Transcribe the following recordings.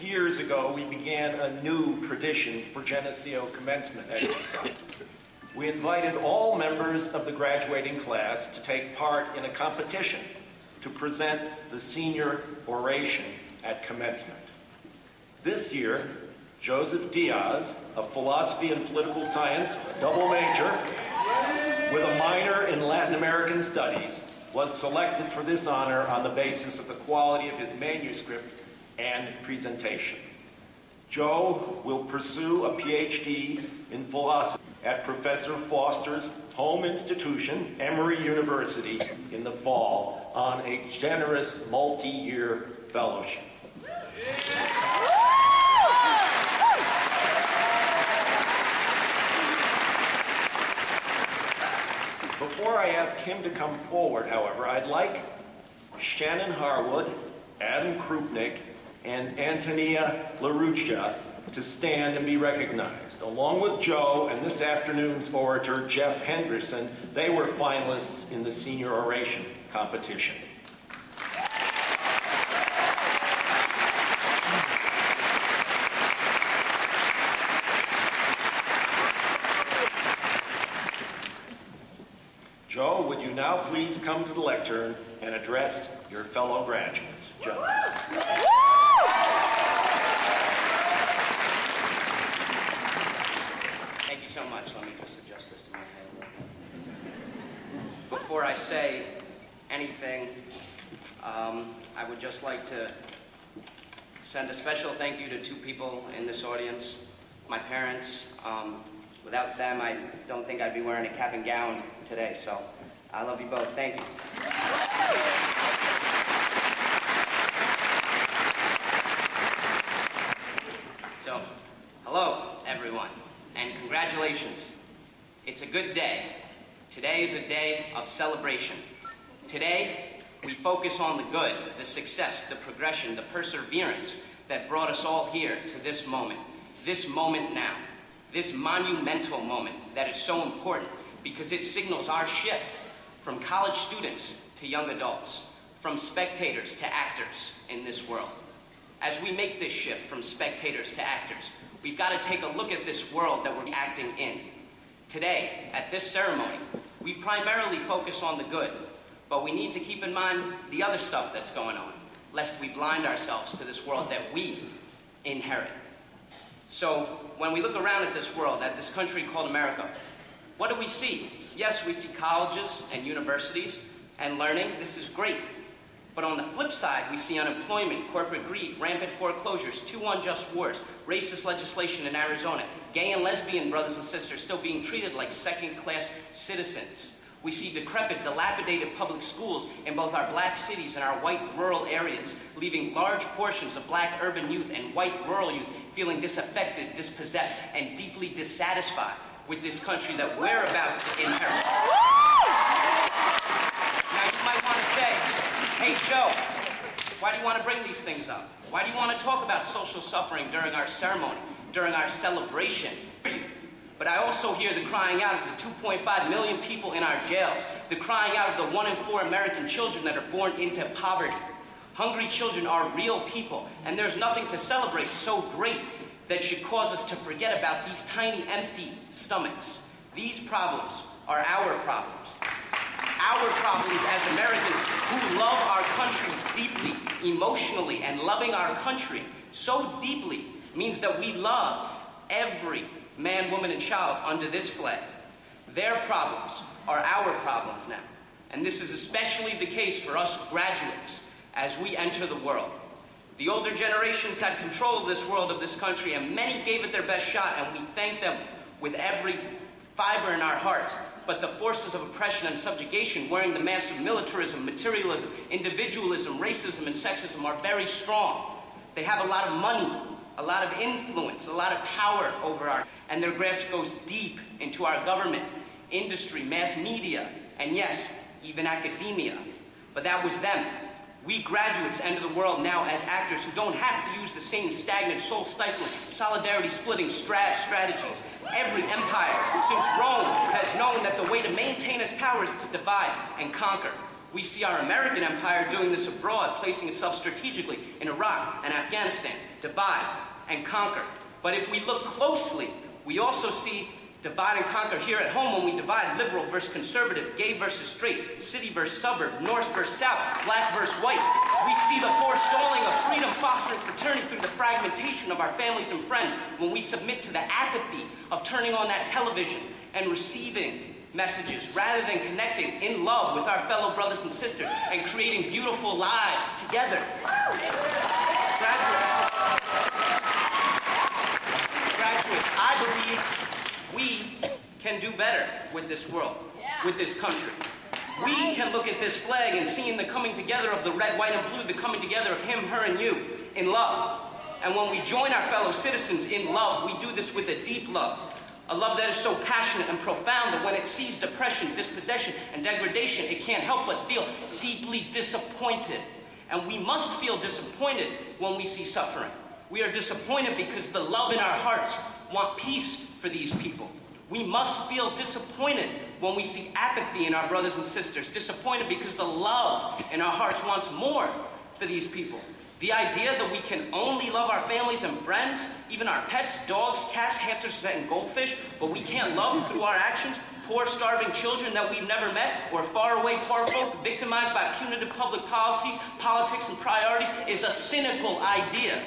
years ago, we began a new tradition for Geneseo commencement exercises. We invited all members of the graduating class to take part in a competition to present the senior oration at commencement. This year, Joseph Diaz, a philosophy and political science double major with a minor in Latin American studies, was selected for this honor on the basis of the quality of his manuscript and presentation. Joe will pursue a PhD in philosophy at Professor Foster's home institution, Emory University, in the fall on a generous multi-year fellowship. Before I ask him to come forward, however, I'd like Shannon Harwood, Adam Krupnik, and Antonia LaRuccia to stand and be recognized. Along with Joe and this afternoon's orator, Jeff Henderson, they were finalists in the senior oration competition. Joe, would you now please come to the lectern and address your fellow graduates? Joe. Thank you so much. Let me just adjust this to my head. Before I say anything, I would just like to send a special thank you to two people in this audience, my parents. Without them, I don't think I'd be wearing a cap and gown today, so I love you both. Thank you. So, hello, everyone, and congratulations. It's a good day. Today is a day of celebration. Today, we focus on the good, the success, the progression, the perseverance that brought us all here to this moment now. This monumental moment that is so important because it signals our shift from college students to young adults, from spectators to actors in this world. As we make this shift from spectators to actors, we've got to take a look at this world that we're acting in. Today, at this ceremony, we primarily focus on the good, but we need to keep in mind the other stuff that's going on, lest we blind ourselves to this world that we inherit. So, when we look around at this world, at this country called America, what do we see? Yes, we see colleges and universities and learning. This is great. But on the flip side, we see unemployment, corporate greed, rampant foreclosures, 2 unjust wars, racist legislation in Arizona, gay and lesbian brothers and sisters still being treated like second-class citizens. We see decrepit, dilapidated public schools in both our black cities and our white rural areas, leaving large portions of black urban youth and white rural youth feeling disaffected, dispossessed, and deeply dissatisfied with this country that we're about to inherit. Now you might want to say, hey Joe, why do you want to bring these things up? Why do you want to talk about social suffering during our ceremony, during our celebration? But I also hear the crying out of the 2.5 million people in our jails, the crying out of the 1 in 4 American children that are born into poverty. Hungry children are real people, and there's nothing to celebrate so great that should cause us to forget about these tiny, empty stomachs. These problems are our problems. Our problems as Americans who love our country deeply, emotionally, and loving our country so deeply means that we love every man, woman, and child under this flag. Their problems are our problems now. And this is especially the case for us graduates as we enter the world. The older generations had control of this world, of this country, and many gave it their best shot, and we thank them with every fiber in our hearts. But the forces of oppression and subjugation, wearing the mask of militarism, materialism, individualism, racism, and sexism are very strong. They have a lot of money, a lot of influence, a lot of power over our, and their grasp goes deep into our government, industry, mass media, and yes, even academia. But that was them. We graduates enter the world now as actors who don't have to use the same stagnant, soul-stifling, solidarity-splitting strategies. Every empire since Rome has known that the way to maintain its power is to divide and conquer. We see our American empire doing this abroad, placing itself strategically in Iraq and Afghanistan, divide and conquer. But if we look closely, we also see divide and conquer here at home when we divide liberal versus conservative, gay versus straight, city versus suburb, north versus south, black versus white. We see the forestalling of freedom, fostering fraternity through the fragmentation of our families and friends when we submit to the apathy of turning on that television and receiving messages rather than connecting in love with our fellow brothers and sisters and creating beautiful lives together. Graduates, I believe we can do better with this world, with this country. We can look at this flag and see in the coming together of the red, white, and blue, the coming together of him, her, and you in love. And when we join our fellow citizens in love, we do this with a deep love. A love that is so passionate and profound that when it sees depression, dispossession, and degradation, it can't help but feel deeply disappointed. And we must feel disappointed when we see suffering. We are disappointed because the love in our hearts want peace for these people. We must feel disappointed when we see apathy in our brothers and sisters. Disappointed because the love in our hearts wants more for these people. The idea that we can only love our families and friends, even our pets, dogs, cats, hamsters, and goldfish, but we can't love through our actions poor, starving children that we've never met, or faraway poor folk victimized by punitive public policies, politics, and priorities, is a cynical idea.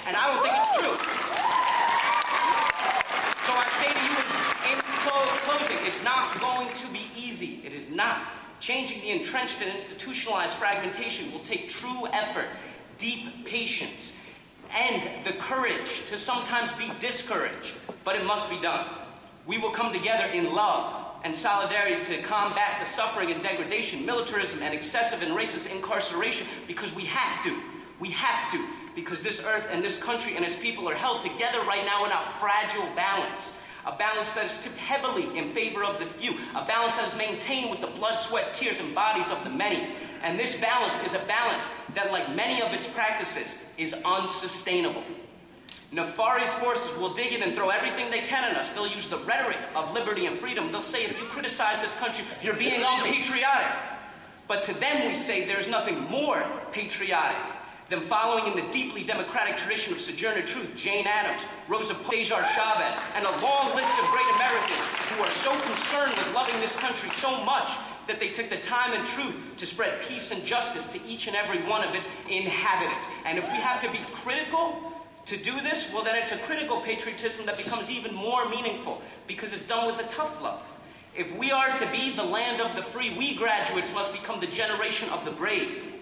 And I don't think it's true. So I say to you in closing, it's not going to be easy. It is not. Changing the entrenched and institutionalized fragmentation will take true effort, deep patience, and the courage to sometimes be discouraged, but it must be done. We will come together in love and solidarity to combat the suffering and degradation, militarism, and excessive and racist incarceration, because we have to. We have to, because this earth and this country and its people are held together right now in a fragile balance. A balance that is tipped heavily in favor of the few. A balance that is maintained with the blood, sweat, tears, and bodies of the many. And this balance is a balance that, like many of its practices, is unsustainable. Nefarious forces will dig in and throw everything they can at us. They'll use the rhetoric of liberty and freedom. They'll say, if you criticize this country, you're being unpatriotic. But to them we say there's nothing more patriotic than following in the deeply democratic tradition of Sojourner Truth, Jane Addams, Rosa Parks, Cesar Chavez, and a long list of great Americans who are so concerned with loving this country so much that they took the time and truth to spread peace and justice to each and every one of its inhabitants. And if we have to be critical to do this, well, then it's a critical patriotism that becomes even more meaningful because it's done with a tough love. If we are to be the land of the free, we graduates must become the generation of the brave.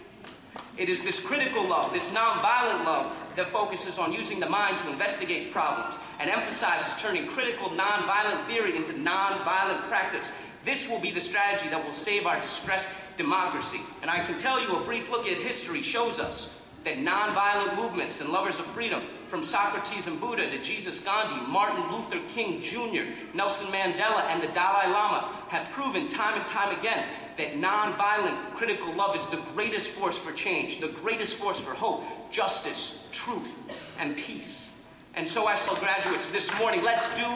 It is this critical love, this nonviolent love, that focuses on using the mind to investigate problems and emphasizes turning critical nonviolent theory into nonviolent practice. This will be the strategy that will save our distressed democracy. And I can tell you a brief look at history shows us that nonviolent movements and lovers of freedom, from Socrates and Buddha to Jesus, Gandhi, Martin Luther King Jr., Nelson Mandela, and the Dalai Lama, have proven time and time again that nonviolent critical love is the greatest force for change, the greatest force for hope, justice, truth, and peace. And so I tell graduates this morning, let's do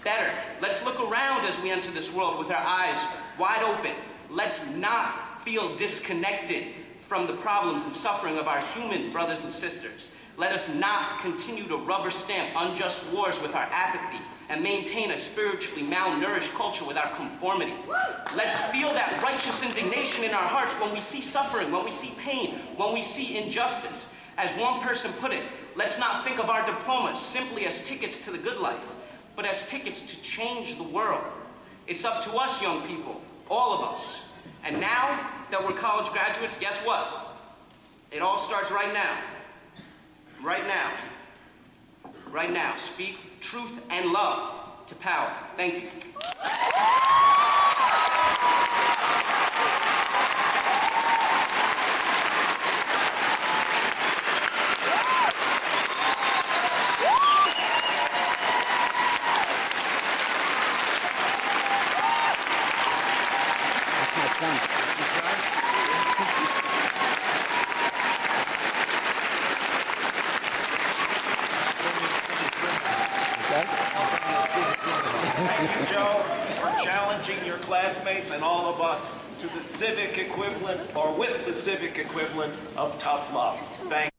better. Let's look around as we enter this world with our eyes wide open. Let's not feel disconnected from the problems and suffering of our human brothers and sisters. Let us not continue to rubber stamp unjust wars with our apathy and maintain a spiritually malnourished culture with our conformity. Let's feel that righteous indignation in our hearts when we see suffering, when we see pain, when we see injustice. As one person put it, let's not think of our diplomas simply as tickets to the good life, but as tickets to change the world. It's up to us, young people, all of us. And now that we're college graduates, guess what? It all starts right now. Right now. Right now. Speak truth and love to power. Thank you. That's my son. Thank you, Joe, for challenging your classmates and all of us to the civic equivalent, or with the civic equivalent, of tough love. Thank you.